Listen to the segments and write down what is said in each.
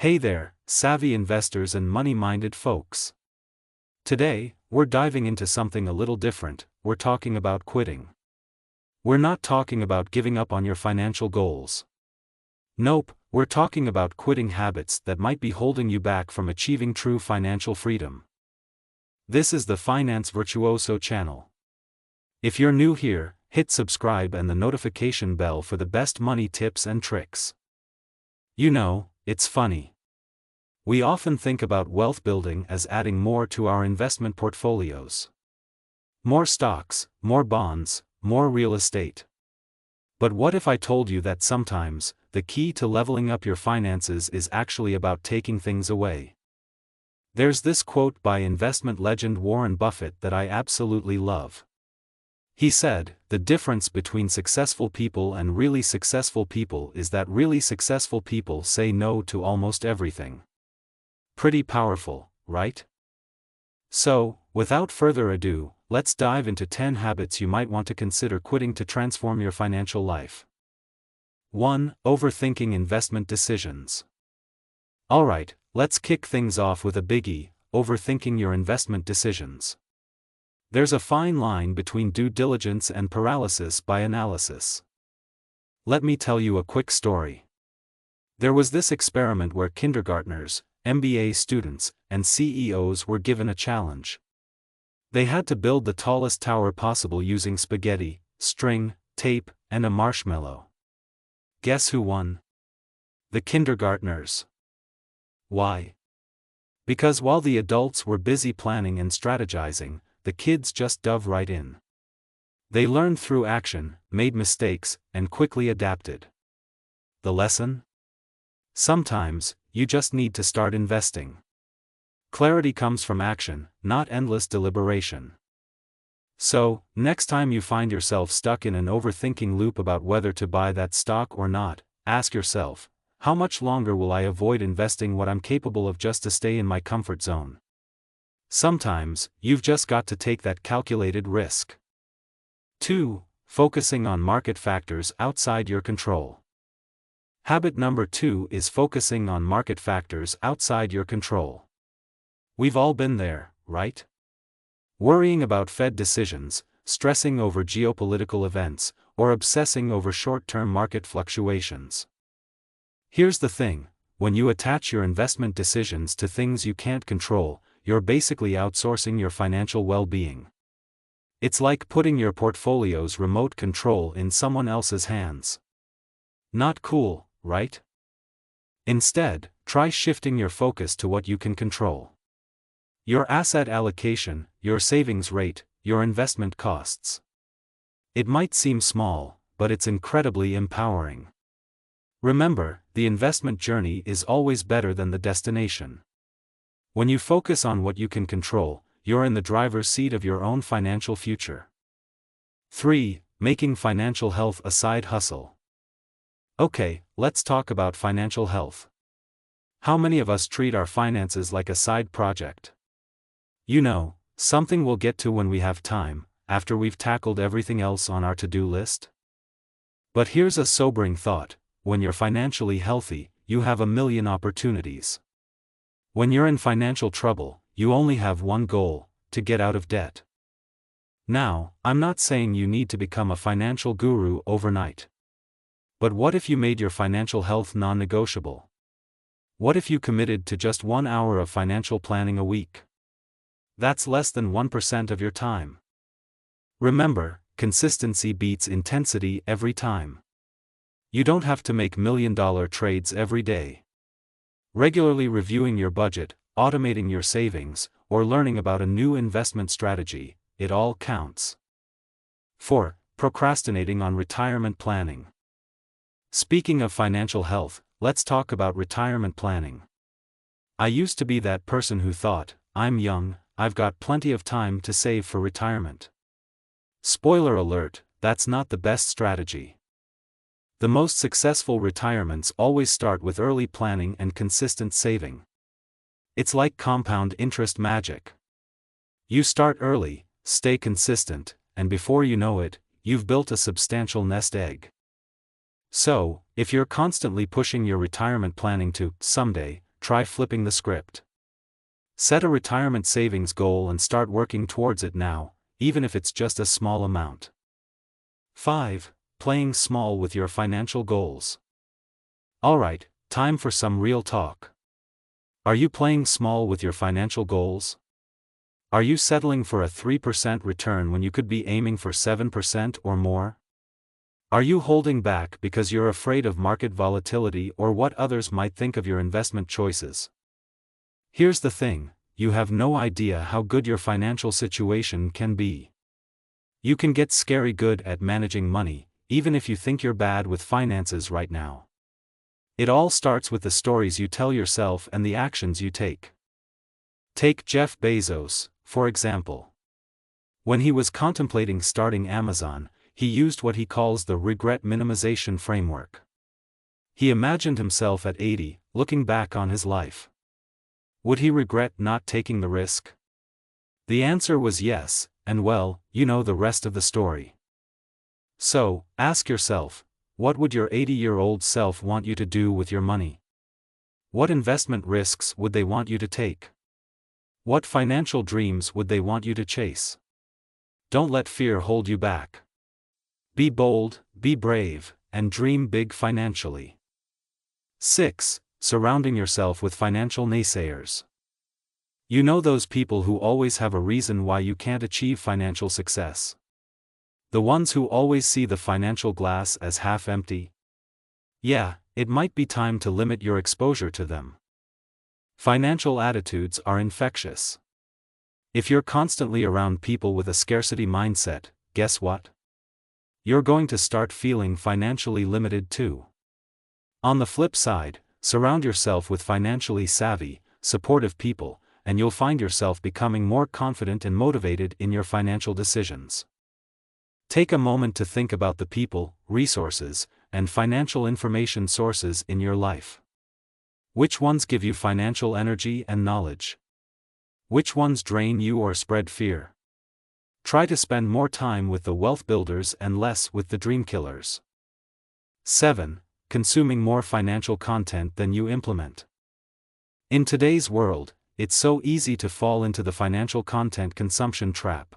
Hey there, savvy investors and money-minded folks. Today, we're diving into something a little different. We're talking about quitting. We're not talking about giving up on your financial goals. Nope, we're talking about quitting habits that might be holding you back from achieving true financial freedom. This is the Finance Virtuoso channel. If you're new here, hit subscribe and the notification bell for the best money tips and tricks. You know, it's funny. We often think about wealth building as adding more to our investment portfolios. More stocks, more bonds, more real estate. But what if I told you that sometimes, the key to leveling up your finances is actually about taking things away? There's this quote by investment legend Warren Buffett that I absolutely love. He said, "The difference between successful people and really successful people is that really successful people say no to almost everything." Pretty powerful, right? So, without further ado, let's dive into 10 habits you might want to consider quitting to transform your financial life. 1. Overthinking investment decisions. Alright, let's kick things off with a biggie: overthinking your investment decisions. There's a fine line between due diligence and paralysis by analysis. Let me tell you a quick story. There was this experiment where kindergartners, MBA students, and CEOs were given a challenge. They had to build the tallest tower possible using spaghetti, string, tape, and a marshmallow. Guess who won? The kindergartners. Why? Because while the adults were busy planning and strategizing, the kids just dove right in. They learned through action, made mistakes, and quickly adapted. The lesson? Sometimes, you just need to start investing. Clarity comes from action, not endless deliberation. So, next time you find yourself stuck in an overthinking loop about whether to buy that stock or not, ask yourself, how much longer will I avoid investing what I'm capable of just to stay in my comfort zone? Sometimes, you've just got to take that calculated risk. 2. Focusing on market factors outside your control. Habit number 2 is focusing on market factors outside your control. We've all been there, right? Worrying about Fed decisions, stressing over geopolitical events, or obsessing over short-term market fluctuations. Here's the thing: when you attach your investment decisions to things you can't control, you're basically outsourcing your financial well-being. It's like putting your portfolio's remote control in someone else's hands. Not cool, right? Instead, try shifting your focus to what you can control. Your asset allocation, your savings rate, your investment costs. It might seem small, but it's incredibly empowering. Remember, the investment journey is always better than the destination. When you focus on what you can control, you're in the driver's seat of your own financial future. 3. Making financial health a side hustle. Okay, let's talk about financial health. How many of us treat our finances like a side project? You know, something we'll get to when we have time, after we've tackled everything else on our to-do list? But here's a sobering thought: when you're financially healthy, you have a million opportunities. When you're in financial trouble, you only have one goal: to get out of debt. Now, I'm not saying you need to become a financial guru overnight. But what if you made your financial health non-negotiable? What if you committed to just 1 hour of financial planning a week? That's less than 1% of your time. Remember, consistency beats intensity every time. You don't have to make million-dollar trades every day. Regularly reviewing your budget, automating your savings, or learning about a new investment strategy, it all counts. 4. Procrastinating on retirement planning. Speaking of financial health, let's talk about retirement planning. I used to be that person who thought, I'm young, I've got plenty of time to save for retirement. Spoiler alert, that's not the best strategy. The most successful retirements always start with early planning and consistent saving. It's like compound interest magic. You start early, stay consistent, and before you know it, you've built a substantial nest egg. So, if you're constantly pushing your retirement planning to someday, try flipping the script. Set a retirement savings goal and start working towards it now, even if it's just a small amount. 5. Playing small with your financial goals. Alright, time for some real talk. Are you playing small with your financial goals? Are you settling for a 3% return when you could be aiming for 7% or more? Are you holding back because you're afraid of market volatility or what others might think of your investment choices? Here's the thing, you have no idea how good your financial situation can be. You can get scary good at managing money, even if you think you're bad with finances right now. It all starts with the stories you tell yourself and the actions you take. Take Jeff Bezos, for example. When he was contemplating starting Amazon, he used what he calls the regret minimization framework. He imagined himself at 80, looking back on his life. Would he regret not taking the risk? The answer was yes, and well, you know the rest of the story. So, ask yourself, what would your 80-year-old self want you to do with your money? What investment risks would they want you to take? What financial dreams would they want you to chase? Don't let fear hold you back. Be bold, be brave, and dream big financially. 6. Surrounding yourself with financial naysayers. You know those people who always have a reason why you can't achieve financial success. The ones who always see the financial glass as half empty. Yeah, it might be time to limit your exposure to them. Financial attitudes are infectious. If you're constantly around people with a scarcity mindset, guess what? You're going to start feeling financially limited too. On the flip side, surround yourself with financially savvy, supportive people, and you'll find yourself becoming more confident and motivated in your financial decisions. Take a moment to think about the people, resources, and financial information sources in your life. Which ones give you financial energy and knowledge? Which ones drain you or spread fear? Try to spend more time with the wealth builders and less with the dream killers. 7. Consuming more financial content than you implement. In today's world, it's so easy to fall into the financial content consumption trap.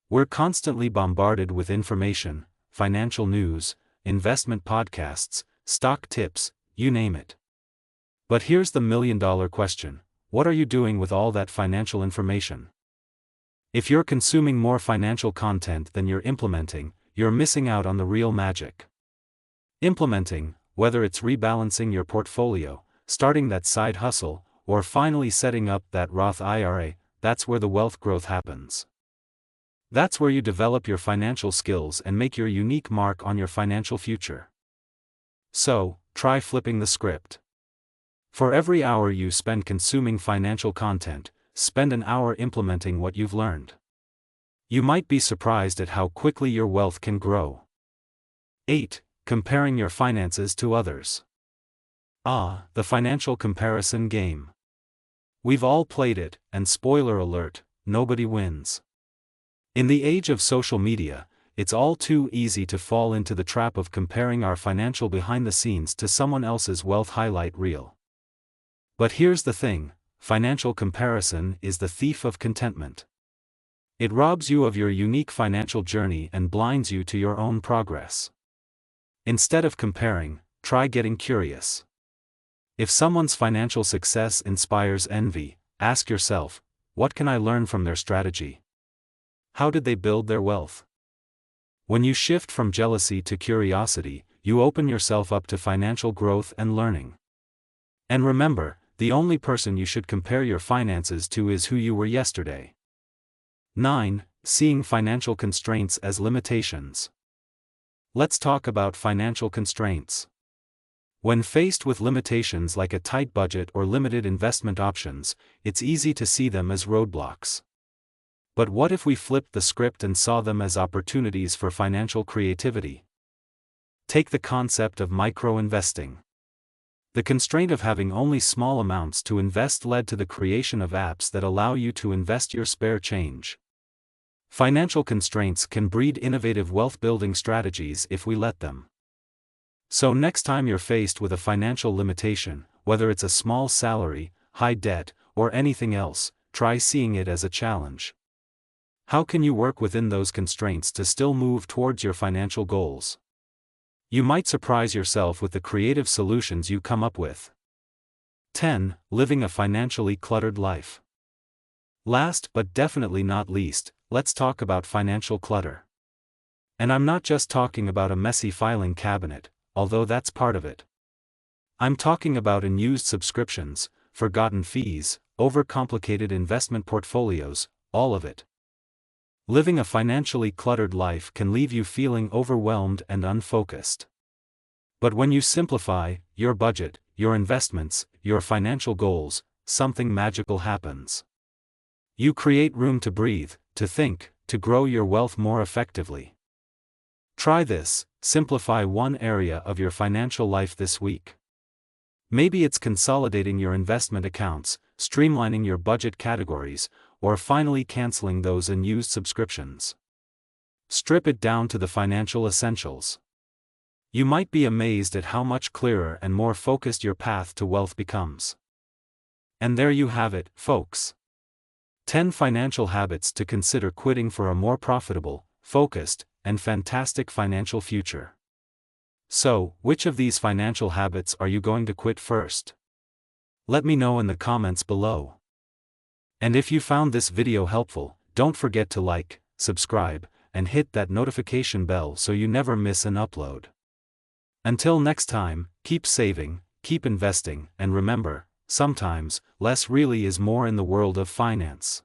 We're constantly bombarded with information, financial news, investment podcasts, stock tips, you name it. But here's the million-dollar question, what are you doing with all that financial information? If you're consuming more financial content than you're implementing, you're missing out on the real magic. Implementing, whether it's rebalancing your portfolio, starting that side hustle, or finally setting up that Roth IRA, that's where the wealth growth happens. That's where you develop your financial skills and make your unique mark on your financial future. So, try flipping the script. For every hour you spend consuming financial content, spend an hour implementing what you've learned. You might be surprised at how quickly your wealth can grow. 8. Comparing your finances to others. The financial comparison game. We've all played it, and spoiler alert, nobody wins. In the age of social media, it's all too easy to fall into the trap of comparing our financial behind the scenes to someone else's wealth highlight reel. But here's the thing, financial comparison is the thief of contentment. It robs you of your unique financial journey and blinds you to your own progress. Instead of comparing, try getting curious. If someone's financial success inspires envy, ask yourself, what can I learn from their strategy? How did they build their wealth? When you shift from jealousy to curiosity, you open yourself up to financial growth and learning. And remember, the only person you should compare your finances to is who you were yesterday. 9. Seeing financial constraints as limitations. Let's talk about financial constraints. When faced with limitations like a tight budget or limited investment options, it's easy to see them as roadblocks. But what if we flipped the script and saw them as opportunities for financial creativity? Take the concept of micro-investing. The constraint of having only small amounts to invest led to the creation of apps that allow you to invest your spare change. Financial constraints can breed innovative wealth-building strategies if we let them. So next time you're faced with a financial limitation, whether it's a small salary, high debt, or anything else, try seeing it as a challenge. How can you work within those constraints to still move towards your financial goals? You might surprise yourself with the creative solutions you come up with. 10. Living a financially cluttered life. Last but definitely not least, let's talk about financial clutter. And I'm not just talking about a messy filing cabinet, although that's part of it. I'm talking about unused subscriptions, forgotten fees, overcomplicated investment portfolios, all of it. Living a financially cluttered life can leave you feeling overwhelmed and unfocused. But when you simplify your budget, your investments, your financial goals, something magical happens. You create room to breathe, to think, to grow your wealth more effectively. Try this: simplify one area of your financial life this week. Maybe it's consolidating your investment accounts, streamlining your budget categories, or finally canceling those unused subscriptions. Strip it down to the financial essentials. You might be amazed at how much clearer and more focused your path to wealth becomes. And there you have it, folks. 10 financial habits to consider quitting for a more profitable, focused, and fantastic financial future. So, which of these financial habits are you going to quit first? Let me know in the comments below. And if you found this video helpful, don't forget to like, subscribe, and hit that notification bell so you never miss an upload. Until next time, keep saving, keep investing, and remember, sometimes, less really is more in the world of finance.